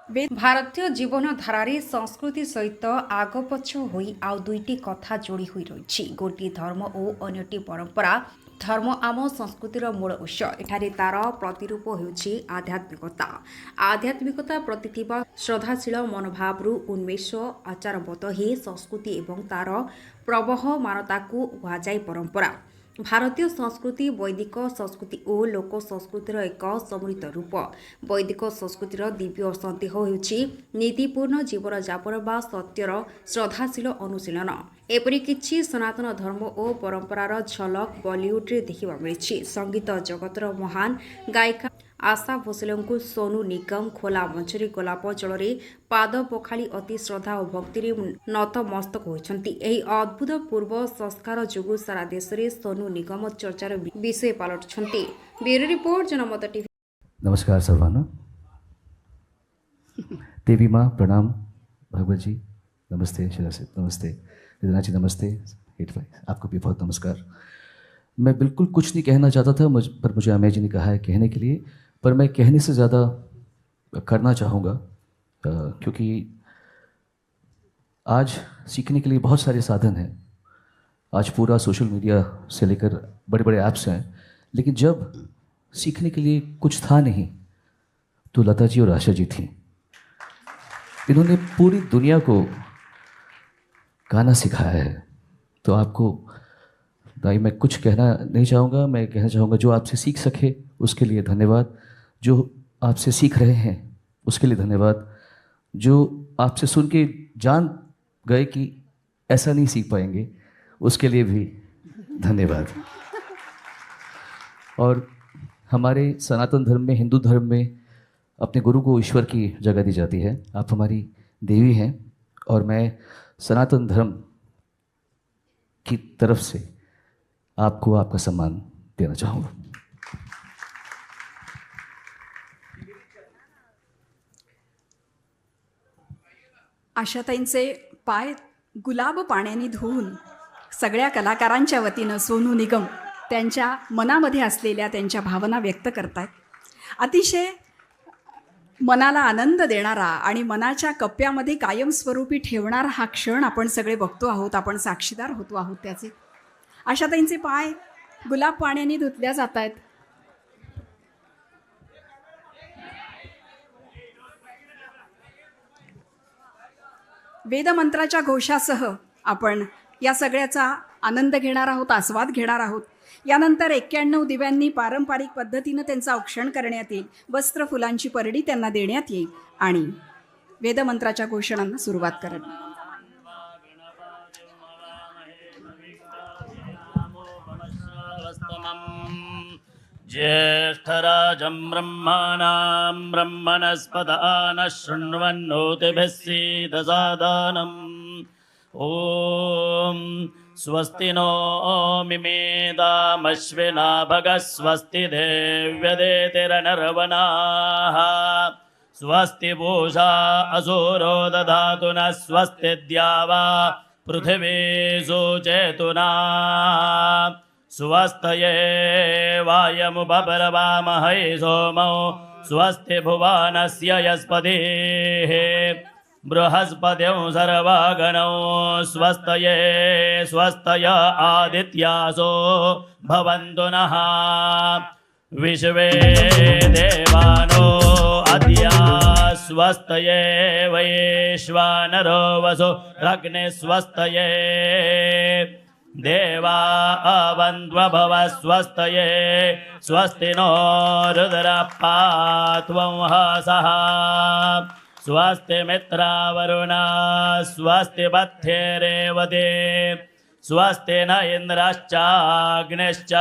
ଭାରତୀୟ ଜୀବନଧାରାରେ ସଂସ୍କୃତି ସହିତ ଆଗପଛ ହୋଇ ଆଉ ଦୁଇଟି କଥା ଯୋଡ଼ି ହୋଇ ରହିଛି। ଗୋଟିଏ ଧର୍ମ ଓ ଅନ୍ୟଟି ପରମ୍ପରା। ଧର୍ମ ଆମ ସଂସ୍କୃତିର ମୂଳ ଉତ୍ସ। ଏଠାରେ ତାର ପ୍ରତିରୂପ ହେଉଛି ଆଧ୍ୟାତ୍ମିକତା। ଆଧ୍ୟାତ୍ମିକତା ପ୍ରତି ଥିବା ଶ୍ରଦ୍ଧାଶୀଳ ମନୋଭାବରୁ ଉନ୍ମେଷ ଆଚାରବତ ହିଁ ସଂସ୍କୃତି ଏବଂ ତାର ପ୍ରବହମାନତାକୁ କୁହାଯାଏ ପରମ୍ପରା। ଭାରତୀୟ ସଂସ୍କୃତି ବୈଦିକ ସଂସ୍କୃତି ଓ ଲୋକ ସଂସ୍କୃତିର ଏକ ସମ୍ମିଳିତ ରୂପ। ବୈଦିକ ସଂସ୍କୃତିର ଦିବ୍ୟ ସନ୍ଦେହ ହେଉଛି ନୀତିପୂର୍ଣ୍ଣ ଜୀବନଯାପନ ବା ସତ୍ୟର ଶ୍ରଦ୍ଧାଶୀଳ ଅନୁଶୀଳନ। ଏପରି କିଛି ସନାତନ ଧର୍ମ ଓ ପରମ୍ପରାର ଝଲକ ବଲିଉଡରେ ଦେଖିବାକୁ ମିଳିଛି। ସଙ୍ଗୀତ ଜଗତର ମହାନ ଗାୟିକା ଆଶା ଭୋସଲେଙ୍କୁ ସୋନୁ ନିଗମ ଖୋଲା ମଞ୍ଚରେ ଗୋଲାପ ଜଳରେ ପାଦ ପଖାଳି ଅତି ଶ୍ରଦ୍ଧା ଓ ଭକ୍ତିରେ ନତମସ୍ତକ ହୋଇଛନ୍ତି। ଏହି ଅଦ୍ଭୁତପୂର୍ବ ସଂସ୍କାର ଯୋଗୁଁ ସାରା ଦେଶରେ ସୋନୁ ନିଗମ ଚର୍ଚ୍ଚାର ବିଷୟ ପାଲଟିଛନ୍ତି। ବ୍ୟୁରୋ ରିପୋର୍ଟ, जनमत टीवी। नमस्कार सर्वांना। देवी माँ प्रणाम, भगवत जी नमस्ते, शिलासित नमस्ते, रिदना जी नमस्ते, हिट भाई आपको भी बहुत नमस्कार। मैं बिल्कुल कुछ नहीं कहना चाहता था पर मुझे अमेय जी ने कहा है कहने के लिए, पर मैं कहने से ज़्यादा करना चाहूँगा क्योंकि आज सीखने के लिए बहुत सारे साधन हैं। आज पूरा सोशल मीडिया से लेकर बड़े बड़े ऐप्स हैं, लेकिन जब सीखने के लिए कुछ था नहीं तो लता जी और आशा जी थी। इन्होंने पूरी दुनिया को गाना सिखाया है। तो आपको भाई मैं कुछ कहना नहीं चाहूँगा, मैं कहना चाहूँगा जो आपसे सीख सके उसके लिए धन्यवाद, जो आपसे सीख रहे हैं उसके लिए धन्यवाद, जो आपसे सुन के जान गए कि ऐसा नहीं सीख पाएंगे उसके लिए भी धन्यवाद। और हमारे सनातन धर्म में, हिंदू धर्म में अपने गुरु को ईश्वर की जगह दी जाती है। आप हमारी देवी हैं और मैं सनातन धर्म की तरफ से आपको आपका सम्मान देना चाहूँगा। आशाताईंचे पाय गुलाब पाण्याने धुवून सगळ्या कलाकारांच्या वतीनं सोनू निगम त्यांच्या मनामध्ये असलेल्या त्यांच्या भावना व्यक्त करतायत। अतिशय मनाला आनंद देणारा आणि मनाच्या कप्प्यामध्ये कायमस्वरूपी ठेवणारा हा क्षण आपण सगळे बघतो आहोत, आपण साक्षीदार होतो आहोत त्याचे। आशाताईंचे पाय गुलाब पाण्याने धुतल्या जात आहेत। वेदमंत्राच्या घोषासह आपण या सगळ्याचा आनंद घेणार आहोत, आस्वाद घेणार आहोत। यानंतर 91 दिव्यांनी पारंपरिक पद्धतीनं त्यांचं औक्षण करण्यात येईल, वस्त्र फुलांची परडी त्यांना देण्यात येईल आणि वेदमंत्राच्या घोषणांना सुरुवात करेल। ज्येष्ठराजं ब्रह्मणां ब्रह्मणस्पदानः शृण्वन्नोतिभिः सीदसादनम्। ॐ स्वस्ति नो मिमेदामश्विना भगः स्वस्ति देव्यदेतिरनर्वणाः स्वस्ति पूषा असुरो दधातु नः स्वस्ति द्यावा पृथिवी सुचेतुना स्वस्तये वायमुपपर्वामहै सोमौ स्वस्ति भुवनस्य यस्पतिः बृहस्पतिं सर्वगणौ स्वस्तये स्वस्तय आदित्यासो भवन्तु नः विश्वे देवानो अद्या स्वस्तये वैश्वानरो वसु रग्ने स्वस्तये देवा अवन्द्वभव स्वस्तये स्वस्ति नो रुद्रपात्वं हसः स्वस्ति मित्रावरुणा स्वस्ति पथ्ये रेवते स्वस्ति न इन्द्रश्चाग्निश्च